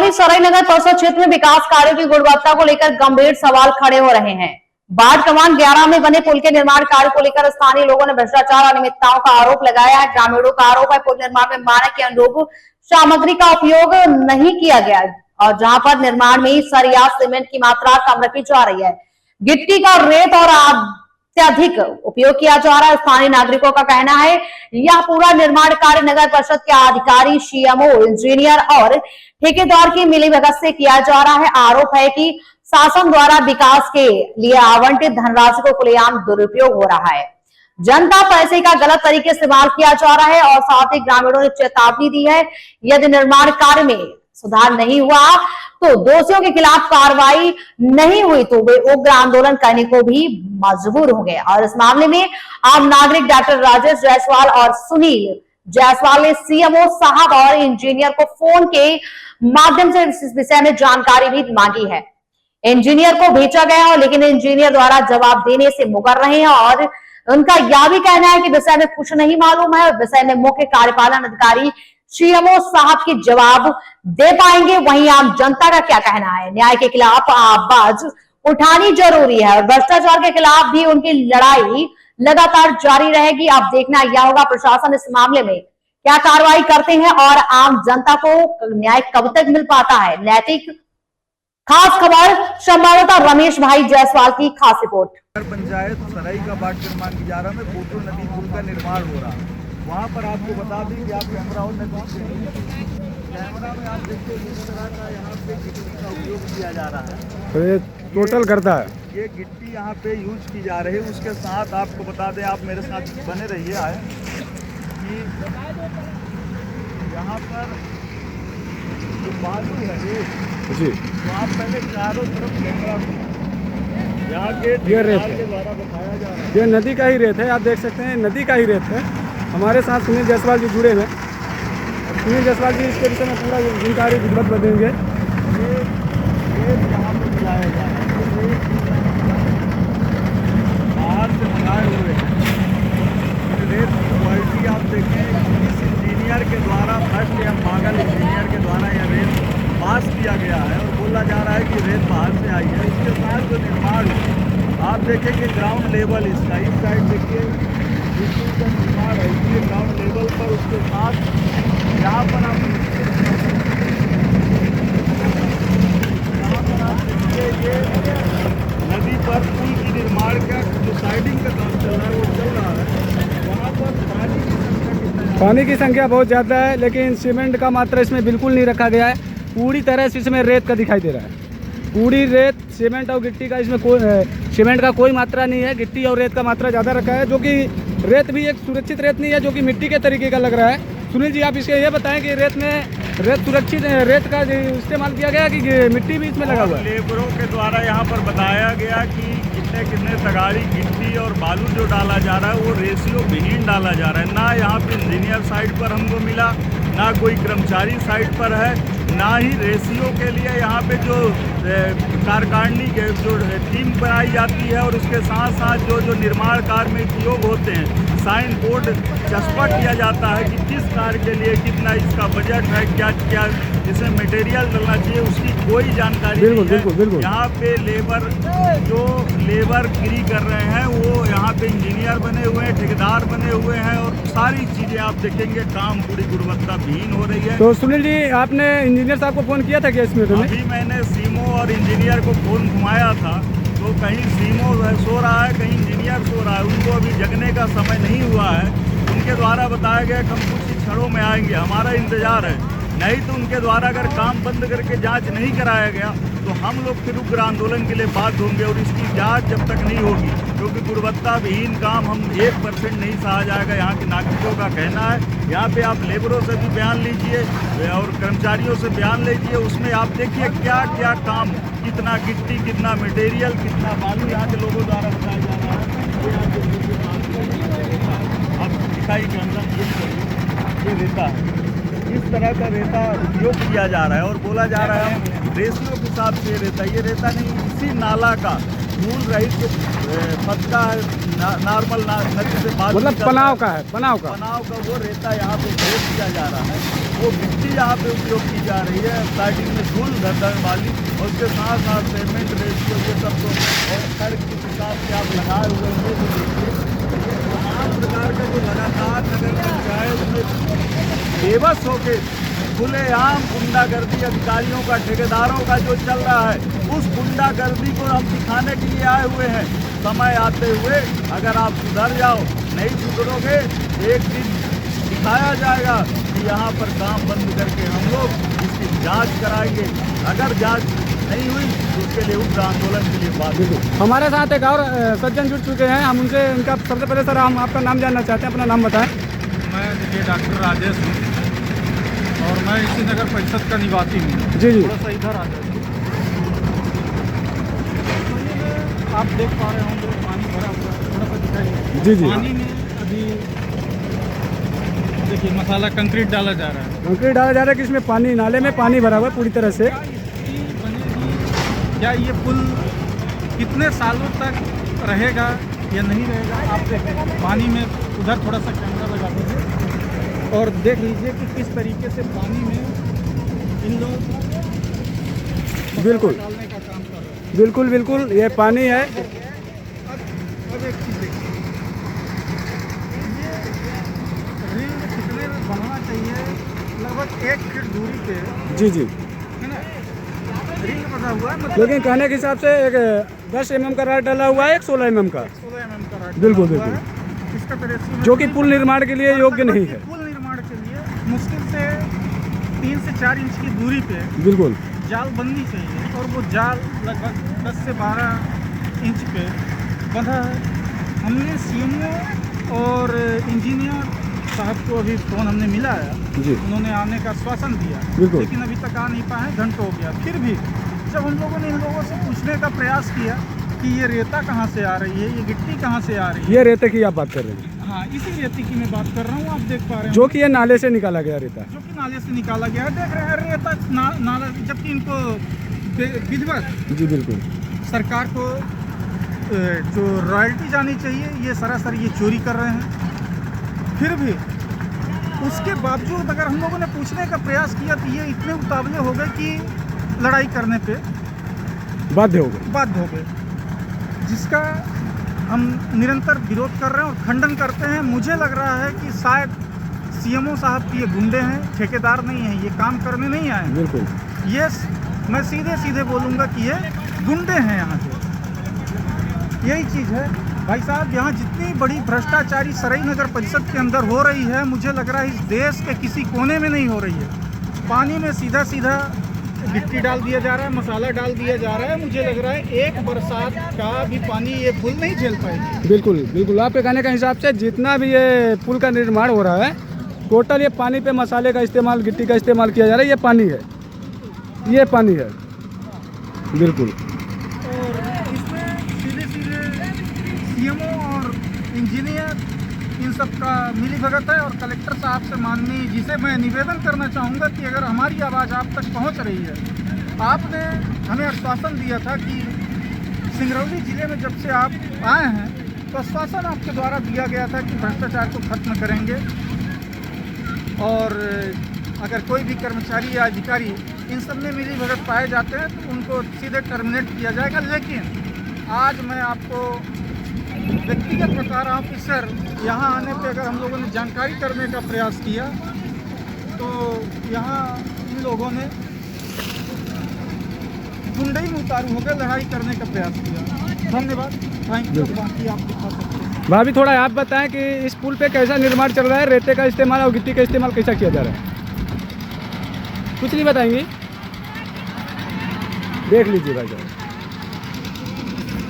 चंदौली सराय नगर परिषद क्षेत्र में विकास कार्यों की गुणवत्ता को लेकर गंभीर सवाल खड़े हो रहे हैं। वार्ड क्रमांक 11 में बने पुल के निर्माण कार्य को लेकर स्थानीय लोगों ने भ्रष्टाचार और अनियमितताओं का आरोप लगाया है। ग्रामीणों का आरोप है पुल निर्माण में मानक के अनुरूप सामग्री का उपयोग नहीं किया गया और जहां पर निर्माण में सरिया सीमेंट की मात्रा कम रखी जा रही है, गिट्टी का रेत और अत्यधिक उपयोग किया जा रहा है। स्थानीय नागरिकों का कहना है यह पूरा निर्माण कार्य नगर परिषद के अधिकारी, सीएमओ, इंजीनियर और ठेकेदार की मिलीभगत से किया जा रहा है। आरोप है कि शासन द्वारा विकास के लिए आवंटित धनराशि को खुलेआम दुरुपयोग हो रहा है, जनता पैसे का गलत तरीके से इस्तेमाल किया जा रहा है और साथ ही ग्रामीणों ने चेतावनी दी है यदि निर्माण कार्य में सुधार नहीं हुआ तो दोषियों के खिलाफ कार्रवाई नहीं हुई तो वे उग्र आंदोलन करने को भी मजबूर होंगे। और इस मामले में आम नागरिक डॉक्टर राजेश जायसवाल और सुनील जायसवाल ने सीएमओ साहब और इंजीनियर को फोन के माध्यम से इस विषय में जानकारी भी मांगी है। इंजीनियर को भेजा गया है लेकिन इंजीनियर द्वारा जवाब देने से मुकर रहे हैं और उनका यह भी कहना है कि विषय में कुछ नहीं मालूम है। विषय में मुख्य कार्यपालन अधिकारी सीएमओ साहब के जवाब दे पाएंगे। वहीं आम जनता का क्या कहना है? न्याय के खिलाफ आवाज उठानी जरूरी है और भ्रष्टाचार के खिलाफ भी उनकी लड़ाई लगातार जारी रहेगी। अब देखना यह होगा प्रशासन इस मामले में क्या कार्रवाई करते हैं और आम जनता को न्याय कब तक मिल पाता है। नैतिक खास खबर संवाददाता रमेश भाई जायसवाल की खास रिपोर्ट। पंचायत सराई का वार्ड क्रमांक 11 में कोटो नदी पुल का निर्माण हो रहा है। वहाँ पर आपको बता दें कि आप कैमरा और कैमरा में आप देखिए किस तरह का यहाँ पे गिट्टी का उपयोग किया जा रहा है। तो ये टोटल करता है, ये गिट्टी यहाँ पे यूज की जा रही है। उसके साथ आपको बता दें, आप मेरे साथ बने रहिए आए कि यहाँ पर जो बालू है जी, तो आप पहले चारों तरफ कैमरा यहाँ के ये रेत के द्वारा बताया जा रहा है। ये नदी का ही रेत है, आप देख सकते हैं नदी का ही रेत है। हमारे साथ सुनील जायसवाल जी जुड़े हुए हैं। सुनील जायसवाल जी इसके विषय में पूरा जानकारी विधिवत बतेंगे। ये रेत यहाँ पर मिलाया जा रहा है, बाहर से मंगाए हुए हैं। रेत की क्वालिटी आप देखें, इस इंजीनियर के द्वारा फर्स्ट या पागल इंजीनियर के द्वारा यह रेत पास किया गया है और बोला जा रहा है कि रेत बाहर से आई है। इसके साथ जो निर्माण आप देखेंगे ग्राउंड लेवल इसका, इस साइड देखिए का निर्माण है इसलिए ग्राउंड लेवल पर, उसके साथ यहाँ पर आप देखिए ये नदी पर पुल की निर्माण का जो साइडिंग का काम चल रहा है वो चल रहा है। वहाँ पर पानी की संख्या बहुत ज़्यादा है लेकिन सीमेंट का मात्रा इसमें बिल्कुल नहीं रखा गया है। पूरी तरह से इसमें रेत का दिखाई दे रहा है। पूरी रेत, सीमेंट और गिट्टी का इसमें कोई सीमेंट का कोई मात्रा नहीं है। गिट्टी और रेत का मात्रा ज़्यादा रखा है, जो कि रेत भी एक सुरक्षित रेत नहीं है, जो कि मिट्टी के तरीके का लग रहा है। सुनील जी, आप इसके ये बताएं कि रेत सुरक्षित रेत का इस्तेमाल किया गया कि मिट्टी भी इसमें लगा हुआ है? लेबरों के द्वारा यहाँ पर बताया गया कि कितने तगाड़ी गिट्टी और बालू जो डाला जा रहा है वो रेशियो विहीन डाला जा रहा है। ना यहाँ पे इंजीनियर साइड पर हमको मिला, ना कोई कर्मचारी साइड पर है, ना ही रेशियो के लिए यहाँ पे जो कार्यकारिणी के जो टीम बनाई जाती है और उसके साथ साथ जो निर्माण कार्य में उपयोग होते हैं साइन बोर्ड चस्पा किया जाता है कि किस कार्य के लिए कितना इसका बजट है, क्या क्या इसमें मटेरियल डलना चाहिए, उसकी कोई जानकारी नहीं है। यहाँ पे लेबर गिरी कर रहे हैं वो यहाँ पे इंजीनियर बने हुए हैं, ठेकेदार बने हुए हैं और सारी चीज़ें आप देखेंगे काम पूरी गुणवत्ता विहीन हो रही है। तो सुनील जी, आपने इंजीनियर साहब को फ़ोन किया था क्या इसमें? अभी मैंने सीमो और इंजीनियर को फ़ोन घुमाया था, तो कहीं सीमो सो रहा है, कहीं इंजीनियर सो रहा है। उनको अभी जगने का समय नहीं हुआ है। उनके द्वारा बताया गया कि हम कुछ ही क्षणों में आएंगे, हमारा इंतज़ार है। नहीं तो उनके द्वारा अगर काम बंद करके जांच नहीं कराया गया तो हम लोग फिर उग्र आंदोलन के लिए बाध्य होंगे और इसकी जांच जब तक नहीं होगी, क्योंकि गुणवत्ता विहीन काम हम 1% नहीं सहा जाएगा। यहाँ के नागरिकों का कहना है। यहाँ पे आप लेबरों से भी बयान लीजिए और कर्मचारियों से बयान लीजिए, उसमें आप देखिए क्या क्या काम, कितना गिट्टी, कितना मटेरियल, कितना बालू यहाँ के लोगों द्वारा बताया जा रहा है। अब दिखाई के अंदर ये रेता है, इस तरह का रेता उपयोग किया जा रहा है और बोला जा रहा है रेशियो के हिसाब से रेता, ये रेता नहीं, इसी नाला का धूल रहित फटका नॉर्मल नदी से बालू मतलब निकलता पनाव है। का है, पनाव का। बनाव का वो रेता यहाँ पे उपयोग किया जा रहा है, वो मिट्टी यहाँ पे उपयोग की जा रही है। स्टार्टिंग में धूल धर वाली और उसके साथ साथ सीमेंट रेशियो ये सब तो और सड़क के हिसाब से आप लगाए हुए हैं तो देखिए तमाम प्रकार का जो लगातार नगर पंचायत में बेबस होके खुलेआम गुंडागर्दी अधिकारियों का ठेकेदारों का जो चल रहा है, उस गुंडागर्दी को हम दिखाने के लिए आए हुए हैं। समय आते हुए अगर आप सुधर जाओ, नहीं सुधरोगे, एक दिन दिखाया जाएगा कि यहाँ पर काम बंद करके हम लोग इसकी जांच कराएंगे। अगर जांच नहीं हुई तो उसके लिए उग्र आंदोलन के लिए बात बिल्कुल। हमारे साथ एक और सज्जन जुड़ चुके हैं, हम उनसे इनका सबसे पहले सर हम आपका नाम जानना चाहते हैं, अपना नाम बताएं। मैं देखिए डॉक्टर राजेश हूँ और मैं इसी नगर परिषद का निवासी हूँ। जी जी थोड़ा सा इधर आ जाइए। आप देख पा रहे होंगे पानी भरा हुआ है, थोड़ा सा दिखाइए। जी जी। पानी में अभी देखिए मसाला कंक्रीट डाला जा रहा है। कंक्रीट डाला जा रहा है कि इसमें पानी, नाले में पानी भरा हुआ है पूरी तरह से। क्या स्थिति बनेगी, क्या ये पुल कितने सालों तक रहेगा या नहीं रहेगा? आप देखिए पानी में उधर थोड़ा सा कैमरा लगा दीजिए और देख लीजिए कि किस तरीके से पानी में इन लोग बिल्कुल डालने का काम कर रहे हैं। बिल्कुल बिल्कुल, ये पानी है। अब एक चीज़ देखिए, ये रिंग कितने में बनना चाहिए? लगभग 1 फीट दूरी पे जी जी। है ना, रिंग बना हुआ है। मतलब लेकिन कहने के हिसाब से एक 10 mm का रॉड डाला हुआ है, एक 16 mm का, 16 mm का रॉड बिल्कुल, बना हुआ बिल्कुल। है। इसका तो रेशियो जो कि पुल निर्माण के लिए योग्य नहीं है। पुल निर्माण के लिए मुश्किल से 3 से 4 इंच की दूरी पे बिल्कुल जाल बननी चाहिए और वो जाल लगभग 10 से 12 इंच पे बंधा है। हमने सीएमओ और इंजीनियर साहब को अभी फ़ोन हमने मिलाया, जी उन्होंने आने का आश्वासन दिया, बिल्कुल। लेकिन अभी तक आ नहीं पाए, घंटों हो गया। फिर भी जब हम लोगों ने इन लोगों से पूछने का प्रयास किया कि ये रेता कहाँ से आ रही है, ये गिट्टी कहाँ से आ रही है, ये रेते की आप बात कर रहे हैं, हाँ इसी रेती की मैं बात कर रहा हूँ। आप देख पा रहे हैं जो कि ये नाले से निकाला गया रेता। जो कि नाले से निकाला गया है। देख रहे हैं रेता नाला, जबकि इनको विधिवत जी बिल्कुल सरकार को जो रॉयल्टी जानी चाहिए, ये सरासर ये चोरी कर रहे हैं। फिर भी उसके बावजूद अगर हम लोगों ने पूछने का प्रयास किया तो ये इतने उतावले हो गए कि लड़ाई करने पे बाध्य हो गए। बाध्य हो गए, जिसका हम निरंतर विरोध कर रहे हैं और खंडन करते हैं। मुझे लग रहा है कि शायद सीएमओ साहब ये गुंडे हैं, ठेकेदार नहीं हैं, ये काम करने नहीं आए हैं। बिल्कुल ये मैं सीधे सीधे बोलूँगा कि ये गुंडे हैं यहाँ के। यही चीज़ है भाई साहब, यहाँ जितनी बड़ी भ्रष्टाचारी सराय नगर परिषद के अंदर हो रही है, मुझे लग रहा है इस देश के किसी कोने में नहीं हो रही है। पानी में सीधा सीधा गिट्टी डाल दिया जा रहा है, मसाला डाल दिया जा रहा है। मुझे लग रहा है एक बरसात का भी पानी ये पुल नहीं झेल पाएगी। बिल्कुल बिल्कुल, आपके कहने के हिसाब से जितना भी ये पुल का निर्माण हो रहा है, टोटल ये पानी पे मसाले का इस्तेमाल, गिट्टी का इस्तेमाल किया जा रहा है। ये पानी है, ये पानी है बिल्कुल। और इसमें सीधे सीधे सीएमओ और इंजीनियर इन सब का मिली भगत है। और कलेक्टर साहब से माननीय जी से मैं निवेदन करना चाहूँगा कि अगर हमारी आवाज़ आप तक पहुँच रही है, आपने हमें आश्वासन दिया था कि सिंगरौली ज़िले में जब से आप आए हैं तो आश्वासन आपके द्वारा दिया गया था कि भ्रष्टाचार को खत्म करेंगे और अगर कोई भी कर्मचारी या अधिकारी इन सब में मिली भगत पाए जाते हैं तो उनको सीधे टर्मिनेट किया जाएगा। लेकिन आज मैं आपको व्यक्तिगत बता रहा हूँ कि सर, यहाँ आने पे अगर हम लोगों ने जानकारी करने का प्रयास किया तो यहाँ इन लोगों ने गुंडई में उतारू होकर लड़ाई करने का प्रयास किया। धन्यवाद, थैंक यू। बाकी आप दिखा सकते हैं। भाभी थोड़ा आप बताएं कि इस पुल पे कैसा निर्माण चल रहा है, रेते का इस्तेमाल और गिट्टी का इस्तेमाल कैसा किया जा रहा है, कुछ नहीं बताएंगे? देख लीजिए भाई साहब।